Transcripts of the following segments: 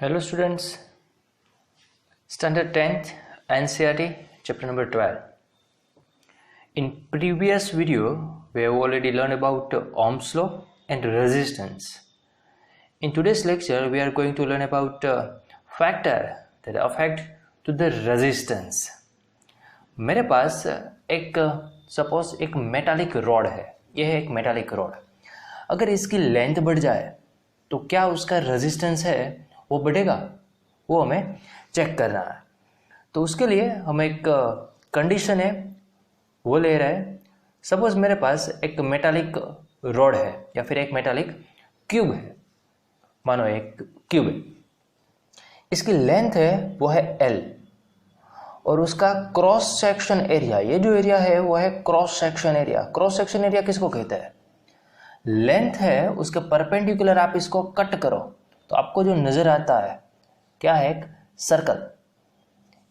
Hello students, Standard 10th NCERT chapter number 12. In previous video we have already learned about Ohm's law and resistance. In today's lecture we are going to learn about factor that affect to the resistance. मेरे पास एक suppose एक metallic rod है, यह है एक metallic rod. अगर इसकी length बढ़ जाए तो क्या उसका रेजिस्टेंस है वो बढ़ेगा, वो हमें चेक करना है. तो उसके लिए हम एक कंडीशन है वो ले रहे हैं. सपोज मेरे पास एक मेटालिक रॉड है या फिर एक मेटालिक क्यूब है, मानो एक क्यूब है. इसकी लेंथ है वो है L और उसका क्रॉस सेक्शन एरिया, ये जो एरिया है वो है cross section area. Cross section area किसको कहते हैं? लेंथ है उसके परपेंडिकुलर आप इसको कट करो तो आपको जो नजर आता है क्या है, एक सर्कल.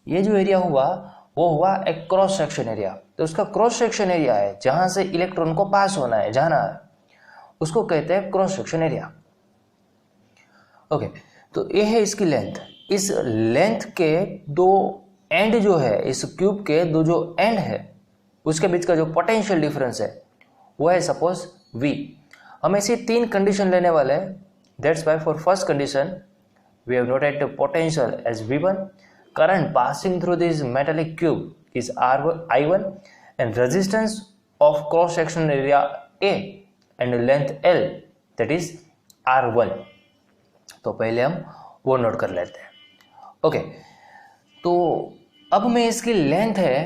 ये जो एरिया हुआ वो हुआ एक क्रॉस सेक्शन एरिया. तो उसका क्रॉस सेक्शन एरिया है जहां से इलेक्ट्रॉन को पास होना है, जाना है, उसको कहते हैं क्रॉस सेक्शन एरिया. ओके, तो ये है इसकी लेंथ. इस लेंथ के दो एंड जो है, इस क्यूब के दो जो एंड है उसके बीच का जो पोटेंशियल डिफरेंस है वो है सपोज V. हम ऐसी तीन कंडीशन लेने वाले हैं. That's why for first condition we have noted the potential as V1, current passing through this metallic cube is I1 and resistance of cross section area A and length L that is R1. तो पहले हम वो note कर लेते हैं. Okay, तो अब मैं इसकी लेंथ है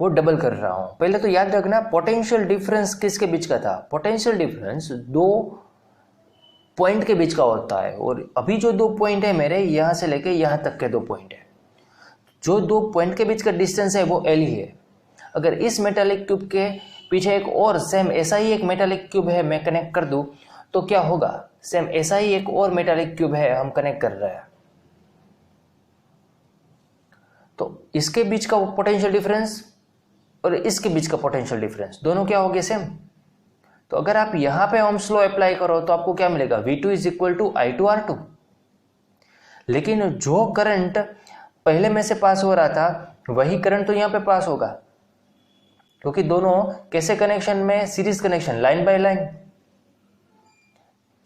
वो डबल कर रहा हूं. पहले तो याद रखना पोटेंशियल डिफरेंस किसके बीच का था. पोटेंशियल डिफरेंस दो पॉइंट के बीच का होता है और अभी जो दो पॉइंट है मेरे, यहां से लेके यहां तक के दो पॉइंट है. जो दो पॉइंट के बीच का डिस्टेंस है वो L ही है. अगर इस मेटालिक क्यूब के पीछे एक और सेम ऐसा ही एक मेटालिक क्यूब है मैं कनेक्ट कर दूं तो क्या होगा, सेम ऐसा ही एक और मेटालिक क्यूब है हम कनेक्ट कर रहे हैं, तो इसके बीच का पोटेंशियल डिफरेंस और इसके बीच का पोटेंशियल डिफरेंस दोनों क्या हो गए, सेम. तो अगर आप यहां पे ओम्स लॉ अप्लाई करो तो आपको क्या मिलेगा, V2 is equal to I2R2. लेकिन जो करंट पहले में से पास हो रहा था वही करंट तो यहां पे पास होगा, क्योंकि दोनों कैसे कनेक्शन में, series connection, line by line.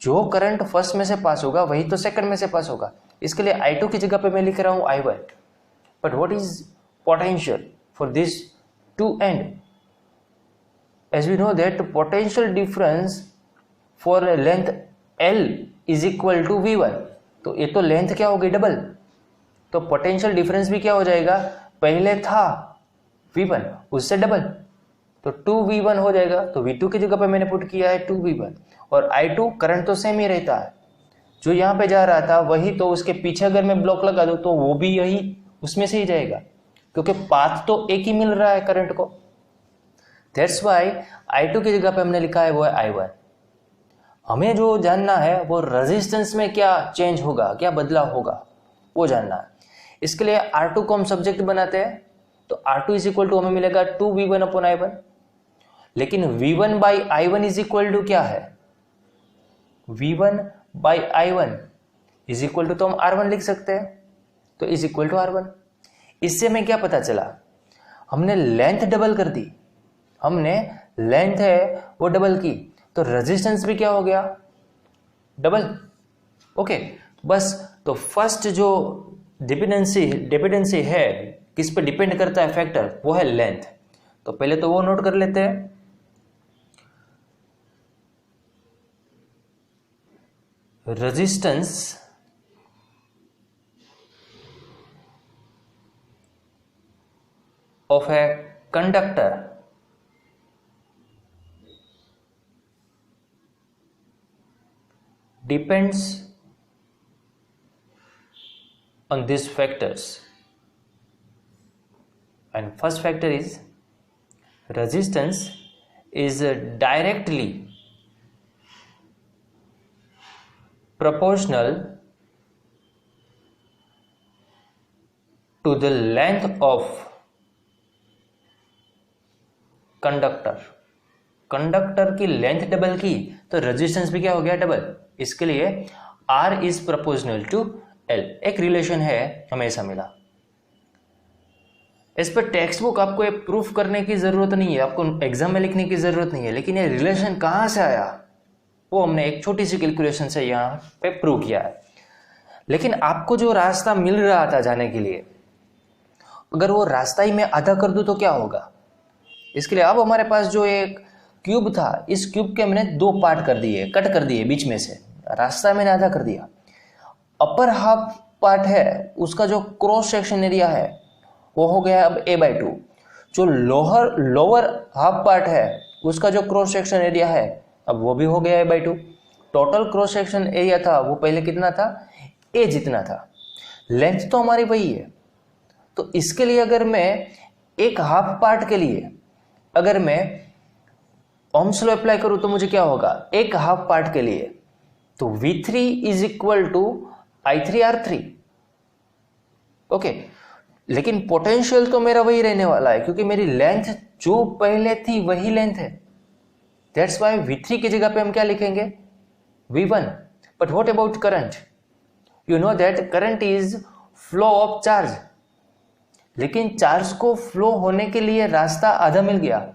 जो करंट फर्स्ट में से पास होगा वही तो सेकंड में से पास होगा. इसके लिए I2 की जगह पे मैं लिख रहा हूं I1. But what is potential for this two end? As we know that potential difference for length L is equal to V1. तो ये तो लेंथ क्या हो गई, डबल. तो पोटेंशियल डिफरेंस भी क्या हो जाएगा, पहले था V1 उससे डबल, तो 2V1 हो जाएगा. तो V2 की जगह पे मैंने पुट किया है 2V1 और I2 करंट तो सेम ही रहता है, जो यहां पे जा रहा था वही, तो उसके पीछे अगर मैं ब्लॉक लगा दूं तो वो भी यही उसमें से ही जाएगा, क्योंकि पाथ तो एक ही मिल रहा है करंट को. That's why I2 की जगह पे हमने लिखा है वो है I1. हमें जो जानना है वो रेजिस्टेंस में क्या चेंज होगा, क्या बदलाव होगा, वो जानना है. इसके लिए R2 को हम सब्जेक्ट बनाते हैं, तो R2 इज इक्वल टू हमें मिलेगा 2V1 अपॉन I1. लेकिन V1 by I1 is equal to क्या है, V1 by I1 is equal to तो हम R1 लिख सकते हैं, तो इज इक्वल टू R1. इससे हमें क्या पता चला, हमने लेंथ डबल कर दी, हमने लेंथ है वो डबल की, तो रेजिस्टेंस भी क्या हो गया, डबल. ओके, बस. तो फर्स्ट जो डिपेंडेंसी है, किस पे डिपेंड करता है फैक्टर, वो है लेंथ. तो पहले तो वो नोट कर लेते हैं. Resistance of a conductor depends on these factors, and first factor is resistance is directly proportional to the length of conductor. Conductor की लेंथ डबल की तो रेजिस्टेंस भी क्या हो गया, डबल. इसके लिए R is proportional to L, एक रिलेशन है, हमें ऐसा मिला। इस पर टेक्स्ट बुक आपको ये प्रूफ करने की जरूरत नहीं है, आपको एग्जाम में लिखने की जरूरत नहीं है, लेकिन ये रिलेशन कहाँ से आया वो हमने एक छोटी सी कैलकुलेशन से यहाँ पे प्रूव किया है। लेकिन आपको जो रास्ता मिल रहा था जाने के लिए, अगर वो रास्ता ही मैं आधा कर दूं तो क्या होगा? इसके लिए अब हमारे पास जो एक क्यूब था, इस क्यूब के मैंने दो पार्ट कर दिए, कट कर दिए बीच में से, रास्ता मैंने आधा कर दिया। अपर हाफ पार्ट है, उसका जो क्रॉस सेक्शन एरिया है वो हो गया अब a/2। जो लोअर हाफ पार्ट है उसका जो क्रॉस सेक्शन एरिया है अब वो भी हो गया a/2। Total cross section area था वो पहले कितना था? a जितना था। लेंथ तो हमारी वही है। तो इसके लिए अगर मैं एक हाफ पार्ट के लिए अगर मैं ओम्स लॉ अप्लाई करूं तो मुझे क्या होगा? एक हाफ पार्ट के लिए तो V3 is equal to I3R3। Okay, लेकिन पोटेंशियल तो मेरा वही रहने वाला है क्योंकि मेरी लेंथ जो पहले थी वही लेंथ है। दैट्स वाई V3 की जगह पे हम क्या लिखेंगे? V1। But what about current? You know that current is flow of charge. लेकिन चार्ज को फ्लो होने के लिए रास्ता आधा मिल गया।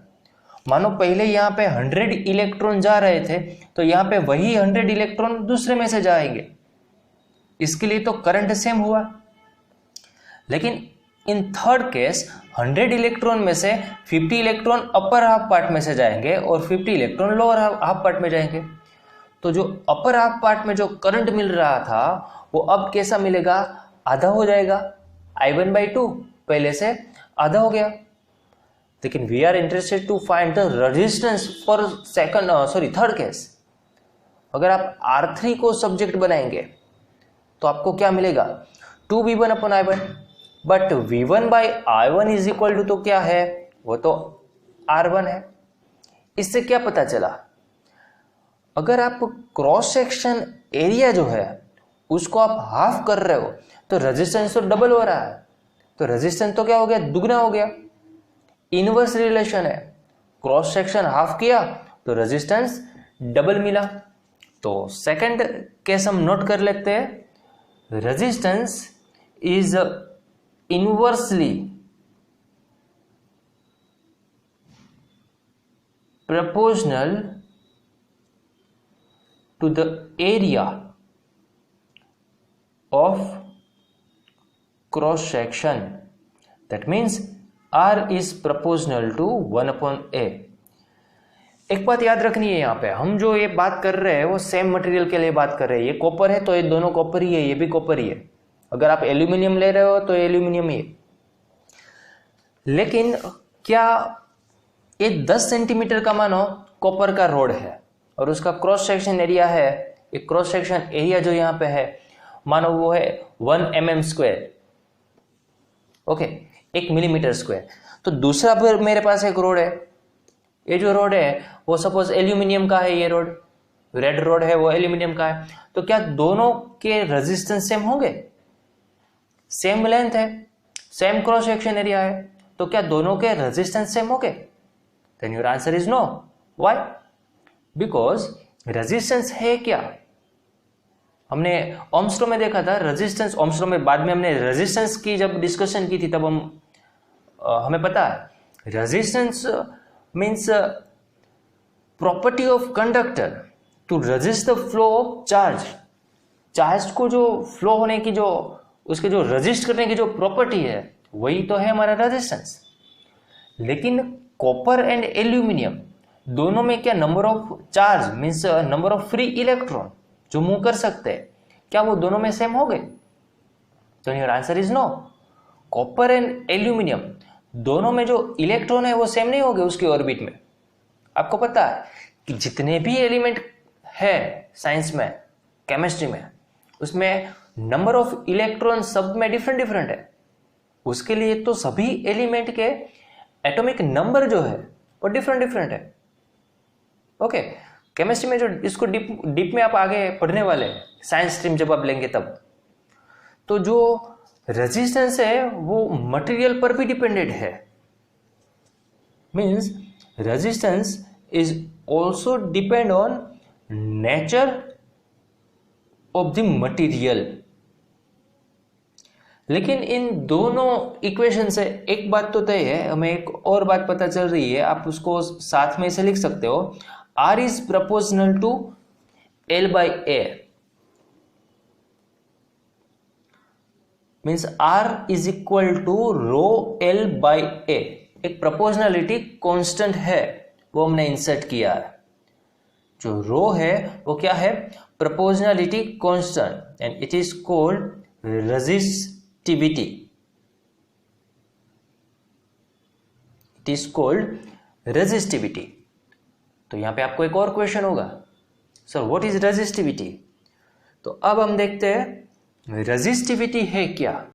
मानो पहले यहाँ पे 100 इलेक्ट्रॉन जा रहे थे तो यहाँ पे वही 100 इलेक्ट्रॉन दूसरे में से जाएंगे, इसके लिए तो करंट सेम हुआ। लेकिन इन थर्ड केस 100 इलेक्ट्रॉन में से 50 इलेक्ट्रॉन अपर हाफ पार्ट में से जाएंगे और 50 इलेक्ट्रॉन लोअर हाफ पार्ट में जाएंगे। तो जो अपर हाफ पार्ट में जो करंट मिल रहा था वो अब कैसा मिलेगा? आधा हो जाएगा। I1/2 पहले से आधा हो गया। लेकिन we are interested to find the resistance for third case. अगर आप R3 को सब्जेक्ट बनाएंगे तो आपको क्या मिलेगा? 2V1/I1। But V1/I1 is equal to तो क्या है? वो तो R1 है। इससे क्या पता चला? अगर आप क्रॉस सेक्शन एरिया जो है उसको आप हाफ कर रहे हो तो रेजिस्टेंस तो डबल हो रहा है। तो रेजिस्टेंस तो क्या हो गया? दुगना हो गया। इनवर्स रिलेशन है, क्रॉस सेक्शन हाफ किया तो रेजिस्टेंस डबल मिला। तो सेकंड केस हम नोट कर लेते हैं। Resistance is inversely proportional to the area of cross section. That means R is proportional to 1/A। एक बात याद रखनी है, यहाँ पे हम जो ये बात कर रहे हैं वो सेम मटेरियल के लिए बात कर रहे हैं। ये कॉपर है तो ये दोनों कॉपर ही है, ये भी कॉपर ही है। अगर आप एल्यूमिनियम ले रहे हो तो एल्यूमिनियम ही है। लेकिन क्या ये 10 सेंटीमीटर का मानो कॉपर का रोड है और उसका क्रॉस सेक्शन एरिया है, ये क्रॉस सेक्शन एरिया जो यहाँ पे है मानो वो है 1 mm²। Okay, 1 mm²। तो दूसरा फिर मेरे पास एक रोड है, ये जो रोड है वो सपोज एल्यूमिनियम का है, ये रोड रेड रोड है वो एल्यूमिनियम का है। तो क्या दोनों के रेजिस्टेंस सेम होंगे? सेम लेंथ है, सेम क्रॉस सेक्शन एरिया है, तो क्या दोनों के रेजिस्टेंस सेम होंगे? Then your answer is no. Why? Because resistance है क्या? हमने ओम्स लॉ में देखा था रेजिस्टेंस। ओम्स लॉ में बाद में हमने रेजिस्टेंस की जब डिस्कशन की थी तब हमें पता है resistance means property of conductor to resist the flow of charge. Charge को जो फ्लो होने की जो उसके जो रेजिस्ट करने की जो प्रॉपर्टी है वही तो है हमारा रेजिस्टेंस। लेकिन कॉपर एंड एल्यूमिनियम दोनों में क्या number of charge means number of free electron जो मूव कर सकते हैं, क्या वो दोनों में सेम हो गए? तो your answer is no. Copper and aluminium दोनों में जो इलेक्ट्रॉन है वो सेम नहीं हो गए उसके ऑर्बिट में। आपको पता है कि जितने भी एलिमेंट है साइंस में, केमिस्ट्री में, उसमें नंबर ऑफ इलेक्ट्रॉन सब में डिफरेंट डिफरेंट है। उसके लिए तो सभी एलिमेंट के एटॉमिक नंबर जो है वो डिफरेंट डिफरेंट है। ओके, केमिस्ट्री में जो इसको डीप में आप आगे पढ़ने वाले हैं, साइंस स्ट्रीम जब आप लेंगे तब, तो जो रेजिस्टेंस है वो मटेरियल पर भी डिपेंडेंट है। Means resistance is also depend on nature of the material. लेकिन इन दोनों इक्वेशन से एक बात तो तय है, हमें एक और बात पता चल रही है, आप उसको साथ में से लिख सकते हो, R is proportional to L by A, means R is equal to rho L by A। एक प्रोपोर्शनलिटी कांस्टेंट है, वो हमने इंसर्ट किया है। जो रो है वो क्या है, proportionality constant, and it is called resistivity. It is called resistivity. तो यहां पे आपको एक और क्वेश्चन होगा, सर व्हाट इज रेजिस्टिविटी। तो अब हम देखते हैं रेजिस्टिविटी है क्या।